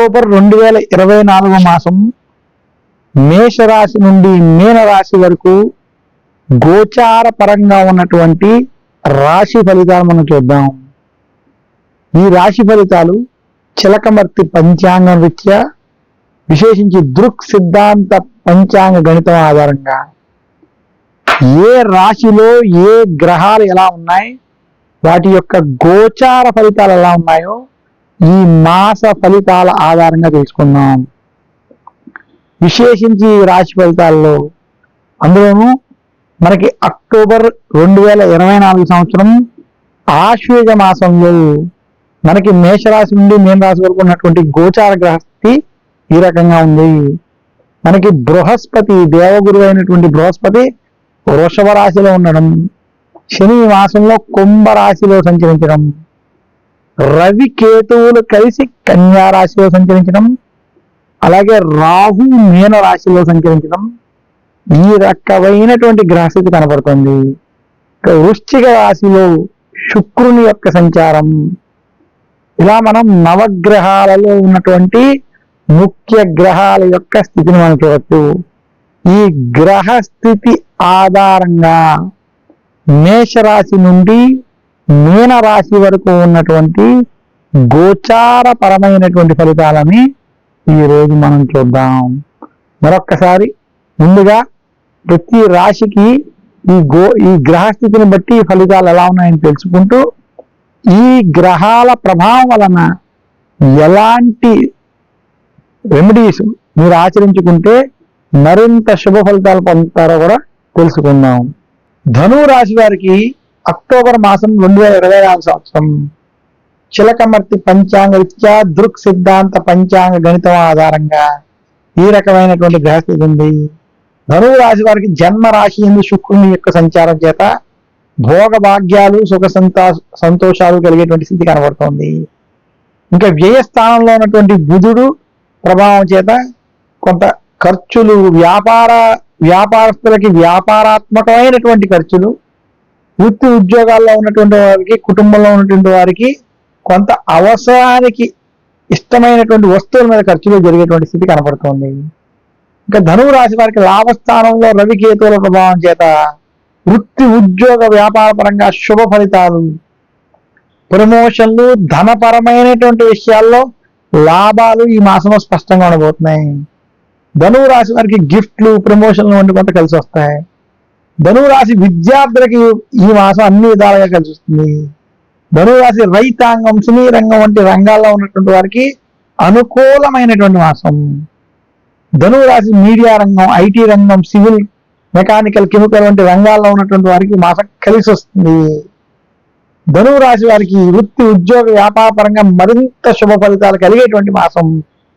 October 2024 మాసం మేషరాశి నుండి మీనరాశి వరకు గోచార పరంగా ఉన్నటువంటి రాశి ఫలితాలు మనం చూద్దాం. ఈ రాశి ఫలితాలు చిలకమర్తి పంచాంగం రీత్యా, విశేషించి దృక్ సిద్ధాంత పంచాంగ గణితం ఆధారంగా ఏ రాశిలో ఏ గ్రహాలు ఎలా ఉన్నాయి, వాటి యొక్క గోచార ఫలితాలు ఎలా ఉన్నాయో ఈ మాస ఫలితాల ఆధారంగా తెలుసుకుందాం. విశేషించి ఈ రాశి ఫలితాల్లో అందులోనూ మనకి అక్టోబర్ 2024 సంవత్సరం ఆశ్వేజ మాసంలో మనకి మేషరాశి నుండి మీనరాశి వరకు ఉన్నటువంటి గోచార గ్రహస్థితి ఈ రకంగా ఉంది. మనకి బృహస్పతి, దేవగురు అయినటువంటి బృహస్పతి వృషభ రాశిలో ఉండడం, శని మాసంలో కుంభరాశిలో సంచరించడం, రవి కేతువులు కలిసి కన్యా రాశిలో సంచరించడం, అలాగే రాహు మీన రాశిలో సంచరించడం, ఈ రకమైనటువంటి గ్రహస్థితి కనబడుతుంది. వృశ్చిక రాశిలో శుక్రుని యొక్క సంచారం, ఇలా మనం నవగ్రహాలలో ఉన్నటువంటి ముఖ్య గ్రహాల యొక్క స్థితిని మనం చూడవచ్చు. ఈ గ్రహస్థితి ఆధారంగా మేషరాశి నుండి మీనరాశి వరకు ఉన్నటువంటి గోచారపరమైనటువంటి ఫలితాలని ఈరోజు మనం చూద్దాం. మరొక్కసారి ముందుగా ప్రతి రాశికి ఈ గ్రహస్థితిని బట్టి ఫలితాలు ఎలా ఉన్నాయని తెలుసుకుంటూ, ఈ గ్రహాల ప్రభావం వలన ఎలాంటి రెమెడీస్ మీరు ఆచరించుకుంటే మరింత శుభ ఫలితాలు పొందుతారో కూడా తెలుసుకుందాం. ధనువు రాశి వారికి అక్టోబర్ మాసం 2024 సంవత్సరం చిలకమర్తి పంచాంగ రీత్యా దృక్ సిద్ధాంత పంచాంగ గణితం ఆధారంగా ఈ రకమైనటువంటి గ్రహస్థితి ఉంది. ధనువు రాశి వారికి జన్మ రాశి ఎందు శుక్రుని యొక్క సంచారం చేత భోగ భాగ్యాలు, సుఖ సంతోషాలు కలిగేటువంటి స్థితి కనబడుతోంది. ఇంకా వ్యయస్థానంలో ఉన్నటువంటి బుధుడు ప్రభావం చేత కొంత ఖర్చులు, వ్యాపారస్తులకి వ్యాపారాత్మకమైనటువంటి ఖర్చులు, వృత్తి ఉద్యోగాల్లో ఉన్నటువంటి వారికి, కుటుంబంలో ఉన్నటువంటి వారికి కొంత అవసరానికి ఇష్టమైనటువంటి వస్తువుల మీద ఖర్చులు జరిగేటువంటి స్థితి కనపడుతోంది. ఇంకా ధనువు రాశి వారికి లాభస్థానంలో రవి కేతువుల ప్రభావం చేత వృత్తి ఉద్యోగ వ్యాపార పరంగా శుభ ఫలితాలు, ప్రమోషన్లు, ధనపరమైనటువంటి విషయాల్లో లాభాలు ఈ మాసంలో స్పష్టంగా ఉండబోతున్నాయి. ధనువు రాశి వారికి గిఫ్ట్లు, ప్రమోషన్లు వంటి కొంత కలిసి వస్తాయి. ధనువు రాశి విద్యార్థులకి ఈ మాసం అన్ని విధాలుగా కలిసి వస్తుంది. ధనువు రాశి రైతాంగం, సినీ రంగం వంటి రంగాల్లో ఉన్నటువంటి వారికి అనుకూలమైనటువంటి మాసం. ధనువు రాశి మీడియా రంగం, ఐటీ రంగం, సివిల్, మెకానికల్, కెమికల్ వంటి రంగాల్లో ఉన్నటువంటి వారికి మాసం కలిసి వస్తుంది. ధనువు రాశి వారికి వృత్తి ఉద్యోగ వ్యాపార పరంగా మరింత శుభ ఫలితాలు కలిగేటువంటి మాసం,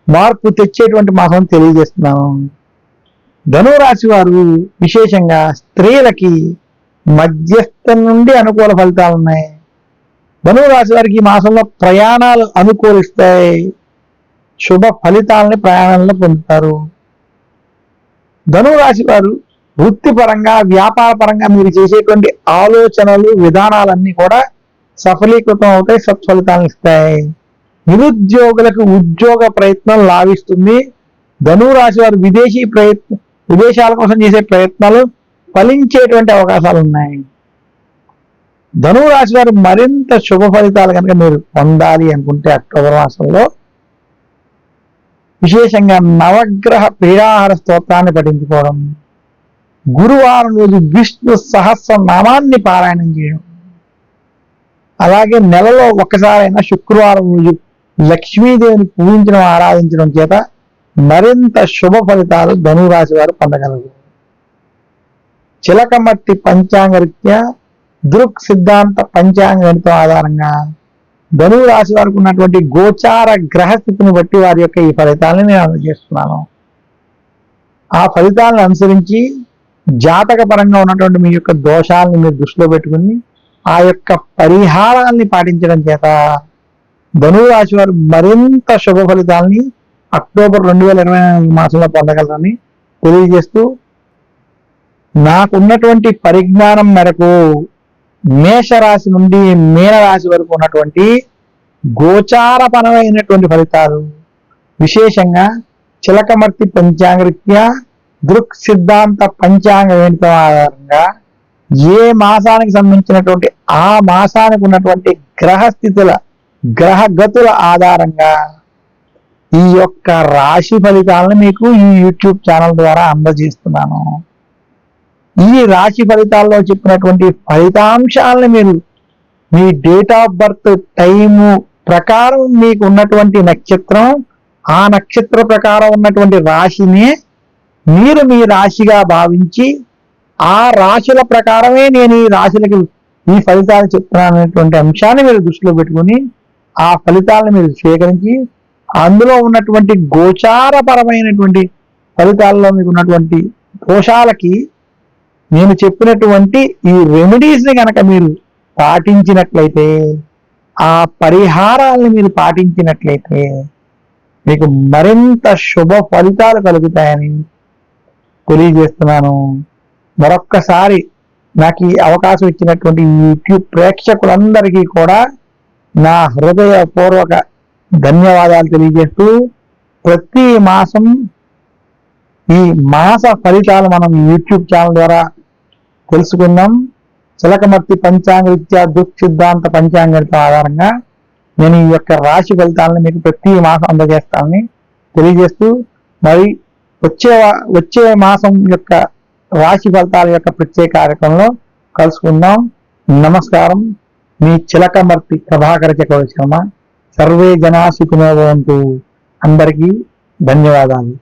మార్పు తెచ్చేటువంటి మాసం తెలియజేస్తున్నాను. ధనువు రాశి వారు విశేషంగా స్త్రీలకి మధ్యస్థం నుండి అనుకూల ఫలితాలు ఉన్నాయి. ధనువు రాశి వారికి ఈ మాసంలో ప్రయాణాలు అనుకూలిస్తాయి. శుభ ఫలితాలని ప్రయాణంలో పొందుతారు. ధనువు రాశి వారు వృత్తిపరంగా, వ్యాపార పరంగా మీరు చేసేటువంటి ఆలోచనలు, విధానాలన్నీ కూడా సఫలీకృతం అవుతాయి, సత్ఫలితాలను ఇస్తాయి. నిరుద్యోగులకు ఉద్యోగ ప్రయత్నం లాభిస్తుంది. ధనువు రాశి వారు విదేశాల కోసం చేసే ప్రయత్నాలు ఫలించేటువంటి అవకాశాలు ఉన్నాయి. ధనువు రాశి వారు మరింత శుభ ఫలితాలు కనుక మీరు పొందాలి అనుకుంటే అక్టోబర్ మాసంలో విశేషంగా నవగ్రహ పీడాహార స్తోత్రాన్ని పఠించుకోవడం, గురువారం రోజు విష్ణు సహస్రనామాన్ని పారాయణం చేయడం, అలాగే నెలలో ఒకసారైనా శుక్రవారం రోజు లక్ష్మీదేవిని పూజించడం, ఆరాధించడం చేత మరింత శుభ ఫలితాలు ధనువు రాశి వారు పొందగలరు. చిలకమర్తి పంచాంగ రీత్యా దృక్ సిద్ధాంత పంచాంగ గణితం ఆధారంగా ధనువు రాశి వారికి ఉన్నటువంటి గోచార గ్రహస్థితిని బట్టి వారి యొక్క ఈ ఫలితాలను నేను అందజేస్తున్నాను. ఆ ఫలితాలను అనుసరించి జాతక పరంగా ఉన్నటువంటి మీ యొక్క దోషాలను మీరు దృష్టిలో పెట్టుకుని ఆ యొక్క పరిహారాన్ని పాటించడం చేత ధనువు రాశి వారు మరింత శుభ ఫలితాలని అక్టోబర్ 2024 మాసంలో పొందగలరని తెలియజేస్తూ, నాకున్నటువంటి పరిజ్ఞానం మేరకు మేషరాశి నుండి మీనరాశి వరకు ఉన్నటువంటి గోచారపరమైనటువంటి ఫలితాలు విశేషంగా చిలకమర్తి పంచాంగరీత్యా దృక్ సిద్ధాంత పంచాంగ గణితం ఆధారంగా ఏ మాసానికి సంబంధించినటువంటి ఆ మాసానికి ఉన్నటువంటి గ్రహస్థితుల గ్రహగతుల ఆధారంగా ఈ యొక్క రాశి ఫలితాలను మీకు ఈ యూట్యూబ్ ఛానల్ ద్వారా అందజేస్తున్నాను. ఈ రాశి ఫలితాల్లో చెప్పినటువంటి ఫలితాంశాలను మీరు మీ డేట్ ఆఫ్ బర్త్ టైము ప్రకారం మీకు ఉన్నటువంటి నక్షత్రం, ఆ నక్షత్ర ప్రకారం ఉన్నటువంటి రాశిని మీరు మీ రాశిగా భావించి ఆ రాశుల ప్రకారమే నేను ఈ రాశులకి ఈ ఫలితాలు చెప్తున్నాను అనేటువంటి అంశాన్ని మీరు దృష్టిలో పెట్టుకుని ఆ ఫలితాలను మీరు స్వీకరించి అందులో ఉన్నటువంటి గోచారపరమైనటువంటి ఫలితాల్లో మీకు ఉన్నటువంటి దోషాలకి నేను చెప్పినటువంటి ఈ రెమెడీస్ ని కనుక మీరు పాటించినట్లయితే, ఆ పరిహారాలను మీరు పాటించినట్లయితే మీకు మరింత శుభ ఫలితాలు కలుగుతాయని తెలియజేస్తున్నాను. మరొక్కసారి నాకు ఈ అవకాశం ఇచ్చినటువంటి యూట్యూబ్ ప్రేక్షకులందరికీ కూడా నా హృదయపూర్వక ధన్యవాదాలు తెలియజేస్తూ, ప్రతి మాసం ఈ మాస ఫలితాలు మనం యూట్యూబ్ ఛానల్ ద్వారా తెలుసుకుందాం. చిలకమర్తి పంచాంగరీత్యా దృక్ సిద్ధాంత పంచాంగరీత్యం ఆధారంగా నేను ఈ యొక్క రాశి ఫలితాలను మీకు ప్రతి మాసం అందజేస్తానని తెలియజేస్తూ, మరి వచ్చే మాసం యొక్క రాశి ఫలితాల యొక్క ప్రత్యేక కార్యక్రమంలో కలుసుకుందాం. నమస్కారం. మీ చిలకమర్తి ప్రభాకర చక్రవర్తి శర్మ. సర్వే జనా సుఖినో భవంతు. అందరికీ ధన్యవాదాలు.